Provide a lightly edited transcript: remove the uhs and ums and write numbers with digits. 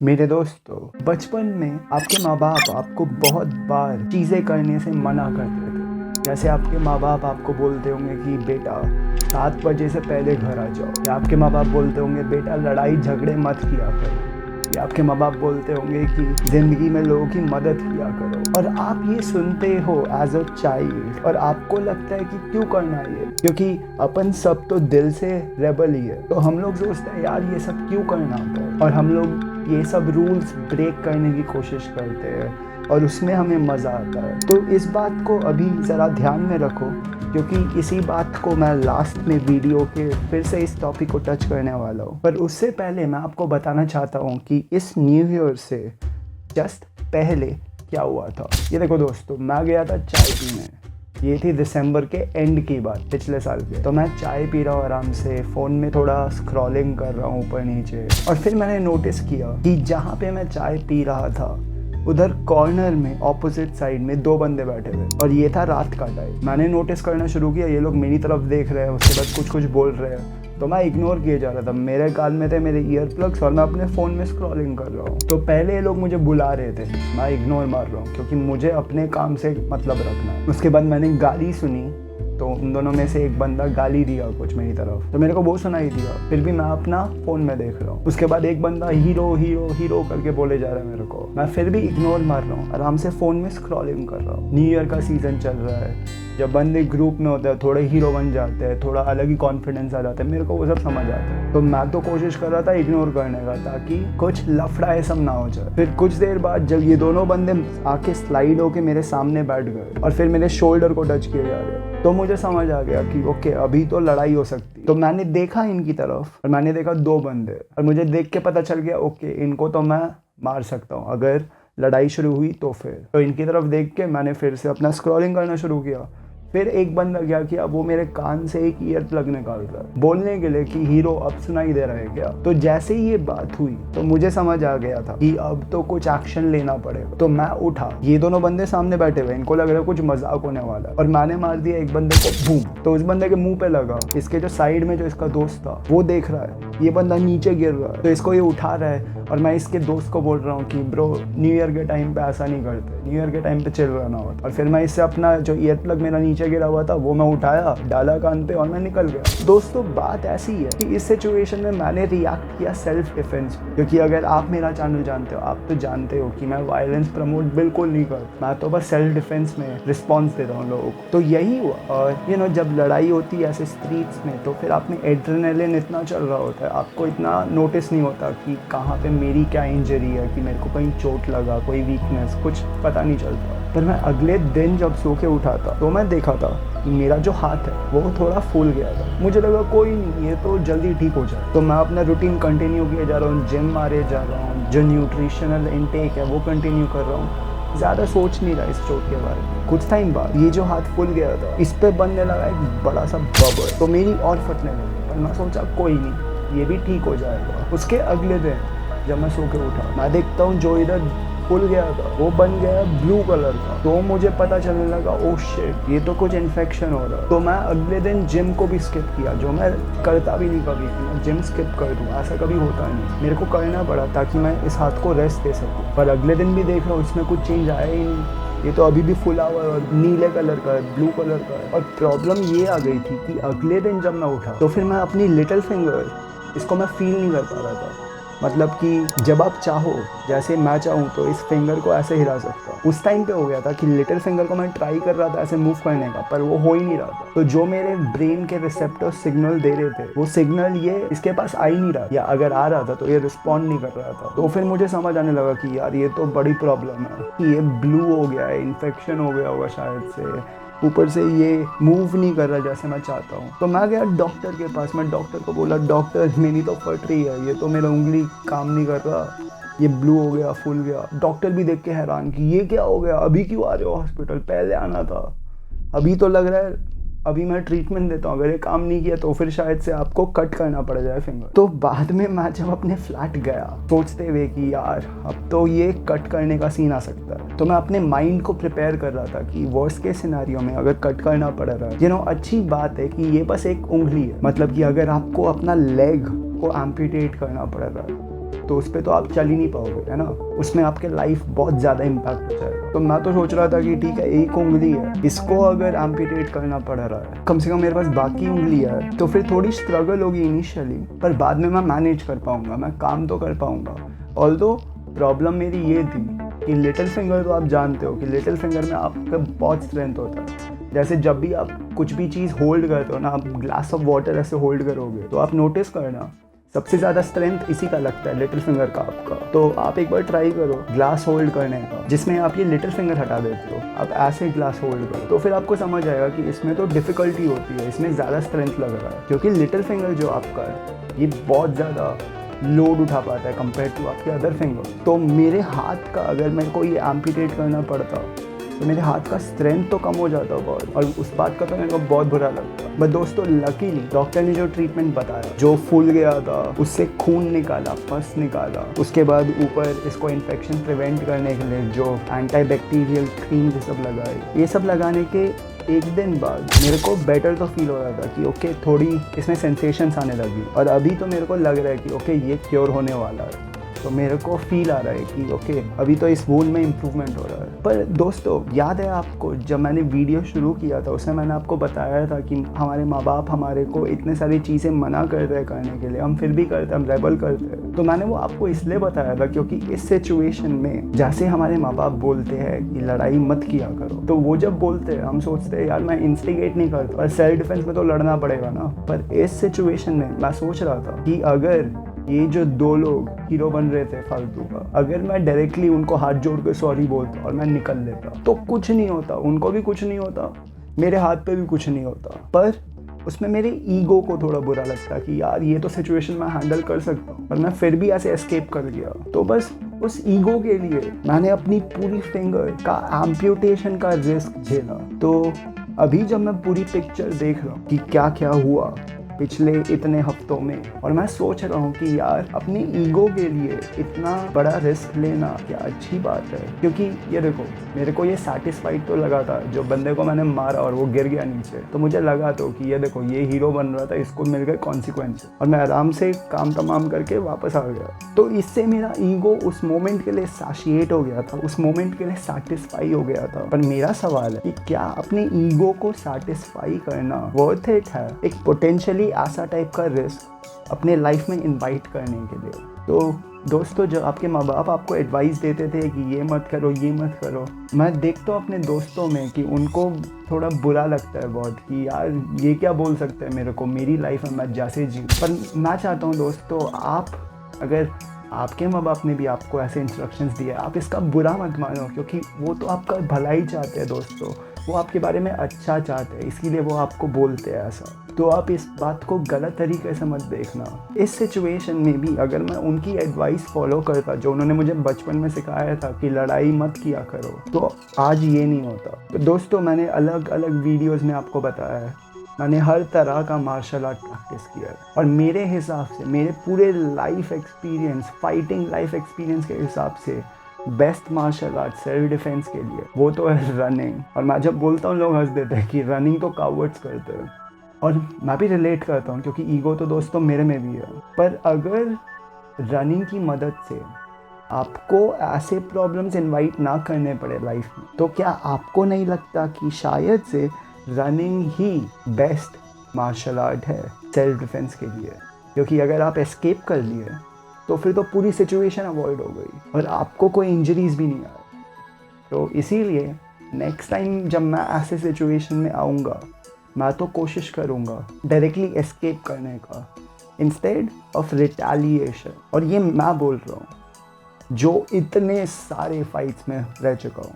मेरे दोस्तों, बचपन में आपके माँ बाप आपको बहुत बार चीज़ें करने से मना करते थे। जैसे आपके माँ बाप आपको बोलते होंगे कि बेटा 7 बजे से पहले घर आ जाओ, या आपके माँ बाप बोलते होंगे बेटा लड़ाई झगड़े मत किया करो, या आपके माँ बाप बोलते होंगे कि ज़िंदगी में लोगों की मदद किया करो। और आप ये सुनते हो एज अ चाइल्ड और आपको लगता है कि क्यों करना ये, क्योंकि अपन सब तो दिल से रेबल ही है। तो हम लोग सोचते हैं यार ये सब क्यों करना होता है, और हम लोग ये सब रूल्स ब्रेक करने की कोशिश करते हैं और उसमें हमें मज़ा आता है। तो इस बात को अभी ज़रा ध्यान में रखो, क्योंकि इसी बात को मैं लास्ट में वीडियो के फिर से इस टॉपिक को टच करने वाला हूँ। पर उससे पहले मैं आपको बताना चाहता हूँ कि इस न्यू ईयर से जस्ट पहले क्या हुआ था। ये देखो दोस्तों, मैं गया था चाय पीने। ये थी दिसंबर के एंड की बात, पिछले साल के। तो मैं चाय पी रहा हूँ आराम से, फ़ोन में थोड़ा स्क्रॉलिंग कर रहा हूँ ऊपर नीचे, और फिर मैंने नोटिस किया कि जहाँ पे मैं चाय पी रहा था उधर कॉर्नर में ऑपोजिट साइड में 2 बंदे बैठे हुए, और ये था रात का टाइम। मैंने नोटिस करना शुरू किया, ये लोग मेरी तरफ देख रहे हैं, उसके बाद कुछ कुछ बोल रहे हैं। तो मैं इग्नोर किए जा रहा था। मेरे कान में थे मेरे ईयर प्लग्स और मैं अपने फ़ोन में स्क्रॉलिंग कर रहा हूँ। तो पहले ये लोग मुझे बुला रहे थे, मैं इग्नोर मार रहा हूँ क्योंकि मुझे अपने काम से मतलब रखना है। उसके बाद मैंने गाली सुनी, तो उन दोनों में से एक बंदा गाली दिया कुछ मेरी तरफ, तो मेरे को वो सुनाई दिया। फिर भी मैं अपना फ़ोन में देख रहा हूँ। उसके बाद एक बंदा हीरो हीरो हीरो करके बोले जा रहा है मेरे को। मैं फिर भी इग्नोर मार रहा हूँ, आराम से फ़ोन में स्क्रॉलिंग कर रहा हूँ। न्यू ईयर का सीज़न चल रहा है, जब बंदे ग्रुप में होते हैं थोड़े हीरो बन जाते हैं, थोड़ा अलग ही कॉन्फिडेंस आ जाता है, मेरे को वो सब समझ आता है। तो मैं तो कोशिश कर रहा था इग्नोर करने का, ताकि कुछ लफड़ा ये सब ना हो जाए। फिर कुछ देर बाद जब ये दोनों बंदे आके स्लाइड होके मेरे सामने बैठ गए और फिर मेरे शोल्डर को टच किए जा रहे, तो मुझे समझ आ गया कि ओके अभी तो लड़ाई हो सकती। तो मैंने देखा इनकी तरफ और मैंने देखा 2 बंदे, और मुझे देख के पता चल गया ओके इनको तो मैं मार सकता हूँ अगर लड़ाई शुरू हुई तो। फिर तो इनकी तरफ देख के मैंने फिर से अपना स्क्रॉलिंग करना शुरू किया। फिर एक बंदा क्या किया, वो मेरे कान से एक ईयर प्लग निकाल रहा है, बोलने के लिए कि हीरो अब सुनाई दे रहा है क्या। तो जैसे ही ये बात हुई तो मुझे समझ आ गया था कि अब तो कुछ एक्शन लेना पड़ेगा। तो मैं उठा, ये दोनों बंदे सामने बैठे हुए, इनको लग रहा है कुछ मजाक होने वाला है, और मैंने मार दिया एक बंदे को बूम। तो उस बंदे के मुंह पे लगा। इसके जो साइड में जो इसका दोस्त था वो देख रहा है, ये बंदा नीचे गिर रहा है, तो इसको ये उठा रहा है। और मैं इसके दोस्त को बोल रहा हूँ कि ब्रो न्यू ईयर के टाइम पे ऐसा नहीं करते, न्यू ईयर के टाइम पे चिल रहना होता। और फिर मैं इससे अपना जो ईयर प्लग मेरा नीचे गिरा हुआ था वो मैं उठाया, डाला कान पे और मैं निकल गया। दोस्तों बात ऐसी है कि इस सिचुएशन में मैंने रिएक्ट किया सेल्फ डिफेंस, क्योंकि अगर आप मेरा चैनल जानते हो आप तो जानते हो कि मैं वायलेंस प्रमोट बिल्कुल नहीं करता, मैं तो बस सेल्फ डिफेंस में रिस्पॉन्स देता हूँ लोगों को। तो यही हुआ। और जब लड़ाई होती है ऐसे स्ट्रीट्स में, तो फिर आप में एड्रेनलिन इतना चल रहा होता है, आपको इतना नोटिस नहीं होता कि कहाँ पे मेरी क्या इंजरी है, कि मेरे को कहीं चोट लगा, कोई वीकनेस, कुछ पता नहीं चलता। पर मैं अगले दिन जब सो के उठा था तो मैं देखा था कि मेरा जो हाथ है वो थोड़ा फूल गया था। मुझे लगा कोई नहीं, ये तो जल्दी ठीक हो जाए। तो मैं अपना रूटीन कंटिन्यू किए जा रहा हूँ, जिम मारे जा रहा हूँ, जो न्यूट्रिशनल इनटेक है वो कंटिन्यू कर रहा हूँ, ज़्यादा सोच नहीं रहा इस चोट के बारे में। कुछ टाइम बाद ये जो हाथ फूल गया था इस पे बनने लगा एक बड़ा सा बबल, तो मेरी और फटने लगी। पर मैं सोचा कोई नहीं, ये भी ठीक हो जाएगा। उसके अगले दिन जब मैं सो के उठा, मैं देखता हूँ जो इधर फूल गया था वो बन गया ब्लू कलर का। तो मुझे पता चलने लगा ओह शिट, ये तो कुछ इन्फेक्शन हो रहा है। तो मैं अगले दिन जिम को भी स्किप किया, जो मैं करता भी नहीं कभी कि मैं जिम स्किप कर दूँ, ऐसा कभी होता नहीं। मेरे को करना पड़ा ताकि मैं इस हाथ को रेस्ट दे सकूँ। पर अगले दिन भी देख रहा हूँ इसमें कुछ चेंज आया ही नहीं, ये तो अभी भी फुला हुआ है और नीले कलर का है, ब्लू कलर का है। और प्रॉब्लम ये आ गई थी कि अगले दिन जब मैं उठा तो फिर मैं अपनी लिटिल फिंगर इसको मैं फील नहीं कर पा रहा था। मतलब कि जब आप चाहो, जैसे मैं चाहूँ तो इस फिंगर को ऐसे हिला सकता हूँ। उस टाइम पे हो गया था कि लिटिल फिंगर को मैं ट्राई कर रहा था ऐसे मूव करने का, पर वो हो ही नहीं रहा था। तो जो मेरे ब्रेन के रिसेप्टर सिग्नल दे रहे थे वो सिग्नल ये इसके पास आ ही नहीं रहा, या अगर आ रहा था तो ये रिस्पॉन्ड नहीं कर रहा था। तो फिर मुझे समझ आने लगा कि यार ये तो बड़ी प्रॉब्लम है, कि ये ब्लू हो गया है, इन्फेक्शन हो गया होगा शायद से, ऊपर से ये मूव नहीं कर रहा जैसे मैं चाहता हूँ। तो मैं गया डॉक्टर के पास, मैं डॉक्टर को बोला डॉक्टर मेरी तो फट रही है, ये तो मेरा उंगली काम नहीं कर रहा, ये ब्लू हो गया, फूल गया। डॉक्टर भी देख के हैरान कि ये क्या हो गया, अभी क्यों आ रहे हो हॉस्पिटल, पहले आना था। अभी तो लग रहा है अभी मैं ट्रीटमेंट देता हूँ, अगर ये काम नहीं किया तो फिर शायद से आपको कट करना पड़ जाए फिंगर। तो बाद में मैं जब अपने फ्लैट गया सोचते हुए कि यार अब तो ये कट करने का सीन आ सकता है, तो मैं अपने माइंड को प्रिपेयर कर रहा था कि वर्स्ट केस सिनेरियो में अगर कट करना पड़ रहा है, अच्छी बात है कि ये बस एक उंगली है। मतलब कि अगर आपको अपना लेग को एम्पुटेट करना पड़ रहा है तो उस पर तो आप चल ही नहीं पाओगे, है ना। उसमें आपके लाइफ बहुत ज़्यादा इम्पैक्ट हो जाएगा। तो मैं तो सोच रहा था कि ठीक है, एक उंगली है, इसको अगर एम्पुटेट करना पड़ रहा है, कम से कम मेरे पास बाकी उंगली है, तो फिर थोड़ी स्ट्रगल होगी इनिशियली, पर बाद में मैं मैनेज कर पाऊंगा, मैं काम तो कर पाऊंगा। ऑल्दो प्रॉब्लम मेरी ये थी कि लिटिल फिंगर, तो आप जानते हो कि लिटिल फिंगर में आपका बहुत स्ट्रेंथ होता है। जैसे जब भी आप कुछ भी चीज़ होल्ड करते हो ना, आप ग्लास ऑफ वाटर ऐसे होल्ड करोगे तो आप नोटिस करना सबसे ज़्यादा स्ट्रेंथ इसी का लगता है, लिटिल फिंगर का आपका। तो आप एक बार ट्राई करो ग्लास होल्ड करने का, जिसमें आप ये लिटिल फिंगर हटा देते हो, आप ऐसे ग्लास होल्ड करो, तो फिर आपको समझ आएगा कि इसमें तो डिफ़िकल्टी होती है, इसमें ज़्यादा स्ट्रेंथ लग रहा है, क्योंकि लिटिल फिंगर जो आपका है ये बहुत ज़्यादा लोड उठा पाता है कंपेयर टू आपके अदर फिंगर। तो मेरे हाथ का अगर मेरे को ये एम्पुटेट करना पड़ता तो मेरे हाथ का स्ट्रेंथ तो कम हो जाता बहुत, और उस बात का तो मेरे को बहुत बुरा लगता। बट दोस्तों लकीली डॉक्टर ने जो ट्रीटमेंट बताया, जो फूल गया था उससे खून निकाला, पस निकाला, उसके बाद ऊपर इसको इन्फेक्शन प्रिवेंट करने के लिए जो एंटीबैक्टीरियल क्रीम ये सब लगाए, ये सब लगाने के एक दिन बाद मेरे को बेटर तो फील हो रहा था कि ओके थोड़ी इसमें सेंसेशंस आने लगी, और अभी तो मेरे को लग रहा है कि ओके ये क्योर होने वाला है। तो मेरे को फील आ रहा है कि ओके अभी तो इस वूंड में इम्प्रूवमेंट हो रहा है। पर दोस्तों याद है आपको जब मैंने वीडियो शुरू किया था उसमें मैंने आपको बताया था कि हमारे माँ बाप हमारे को इतने सारी चीज़ें मना करते हैं करने के लिए, हम फिर भी करते हैं, हम रेबल करते हैं। तो मैंने वो आपको इसलिए बताया था क्योंकि इस सिचुएशन में जैसे हमारे माँ बाप बोलते हैं कि लड़ाई मत किया करो, तो वो जब बोलते हैं हम सोचते हैं यार मैं इंस्टिगेट नहीं करता, और सेल्फ डिफेंस में तो लड़ना पड़ेगा ना। पर इस सिचुएशन में मैं सोच रहा था कि अगर ये जो दो लोग हीरो बन रहे थे फालतू का, अगर मैं डायरेक्टली उनको हाथ जोड़ के सॉरी बोलता और मैं निकल लेता तो कुछ नहीं होता, उनको भी कुछ नहीं होता, मेरे हाथ पे भी कुछ नहीं होता। पर उसमें मेरे ईगो को थोड़ा बुरा लगता कि यार ये तो सिचुएशन मैं हैंडल कर सकता हूँ, पर मैं फिर भी ऐसे एस्केप कर गया। तो बस उस ईगो के लिए मैंने अपनी पूरी फिंगर का एम्पुटेशन का रिस्क झेला। तो अभी जब मैं पूरी पिक्चर देख रहा हूँ कि क्या क्या हुआ पिछले इतने हफ्तों में, और मैं सोच रहा हूँ कि यार अपनी ईगो के लिए इतना बड़ा रिस्क लेना क्या अच्छी बात है। क्योंकि ये देखो मेरे को ये सैटिस्फाइड तो लगा था, जो बंदे को मैंने मारा और वो गिर गया नीचे, तो मुझे लगा तो कि ये देखो ये हीरो बन रहा था, इसको मिल गए कॉन्सिक्वेंस, और मैं आराम से काम तमाम करके वापस आ गया। तो इससे मेरा ईगो उस मोमेंट के लिए साशिएट हो गया था, उस मोमेंट के लिए सैटिस्फाई हो गया था। पर मेरा सवाल है कि क्या अपने ईगो को सैटिस्फाई करना वर्थ इट है, एक पोटेंशियली ऐसा टाइप का रिस्क अपने लाइफ में इनवाइट करने के लिए। तो दोस्तों जब आपके माँ बाप आपको एडवाइस देते थे कि ये मत करो ये मत करो, मैं देखता हूँ अपने दोस्तों में कि उनको थोड़ा बुरा लगता है बहुत कि यार ये क्या बोल सकते हैं मेरे को, मेरी लाइफ में मैं जैसे जी। पर मैं चाहता हूँ दोस्तों आप, अगर आपके माँ बाप ने भी आपको ऐसे इंस्ट्रक्शंस दिए, आप इसका बुरा मत मानो, क्योंकि वो तो आपका भला ही चाहते हैं दोस्तों, वो आपके बारे में अच्छा चाहते हैं, इसीलिए वो आपको बोलते हैं ऐसा। तो आप इस बात को गलत तरीके से मत देखना। इस सिचुएशन में भी अगर मैं उनकी एडवाइस फॉलो करता जो उन्होंने मुझे बचपन में सिखाया था कि लड़ाई मत किया करो, तो आज ये नहीं होता। तो दोस्तों मैंने अलग अलग वीडियोज़ में आपको बताया है, मैंने हर तरह का मार्शल आर्ट प्रैक्टिस किया है, और मेरे हिसाब से मेरे पूरे life experience, fighting life experience के हिसाब से best martial art self defence के लिए वो तो है रनिंग। और मैं जब बोलता हूँ लोग हंस देते हैं कि रनिंग तो कावर्ड्स करते हैं, और मैं भी रिलेट करता हूँ क्योंकि ईगो तो दोस्तों मेरे में भी है। पर अगर रनिंग की मदद से आपको ऐसे प्रॉब्लम्स इनवाइट ना करने पड़े लाइफ में, तो क्या आपको नहीं लगता कि शायद से रनिंग ही बेस्ट मार्शल आर्ट है सेल्फ डिफेंस के लिए? क्योंकि अगर आप एस्केप कर लिए तो फिर तो पूरी सिचुएशन अवॉइड हो गई और आपको कोई इंजरीज भी नहीं आई। तो इसीलिए नेक्स्ट टाइम जब मैं ऐसे सिचुएशन में आऊँगा, मैं तो कोशिश करूँगा डायरेक्टली एस्केप करने का इंस्टेड ऑफ रिटेलिएशन। और ये मैं बोल रहा हूँ जो इतने सारे फाइट्स में रह चुका हूँ।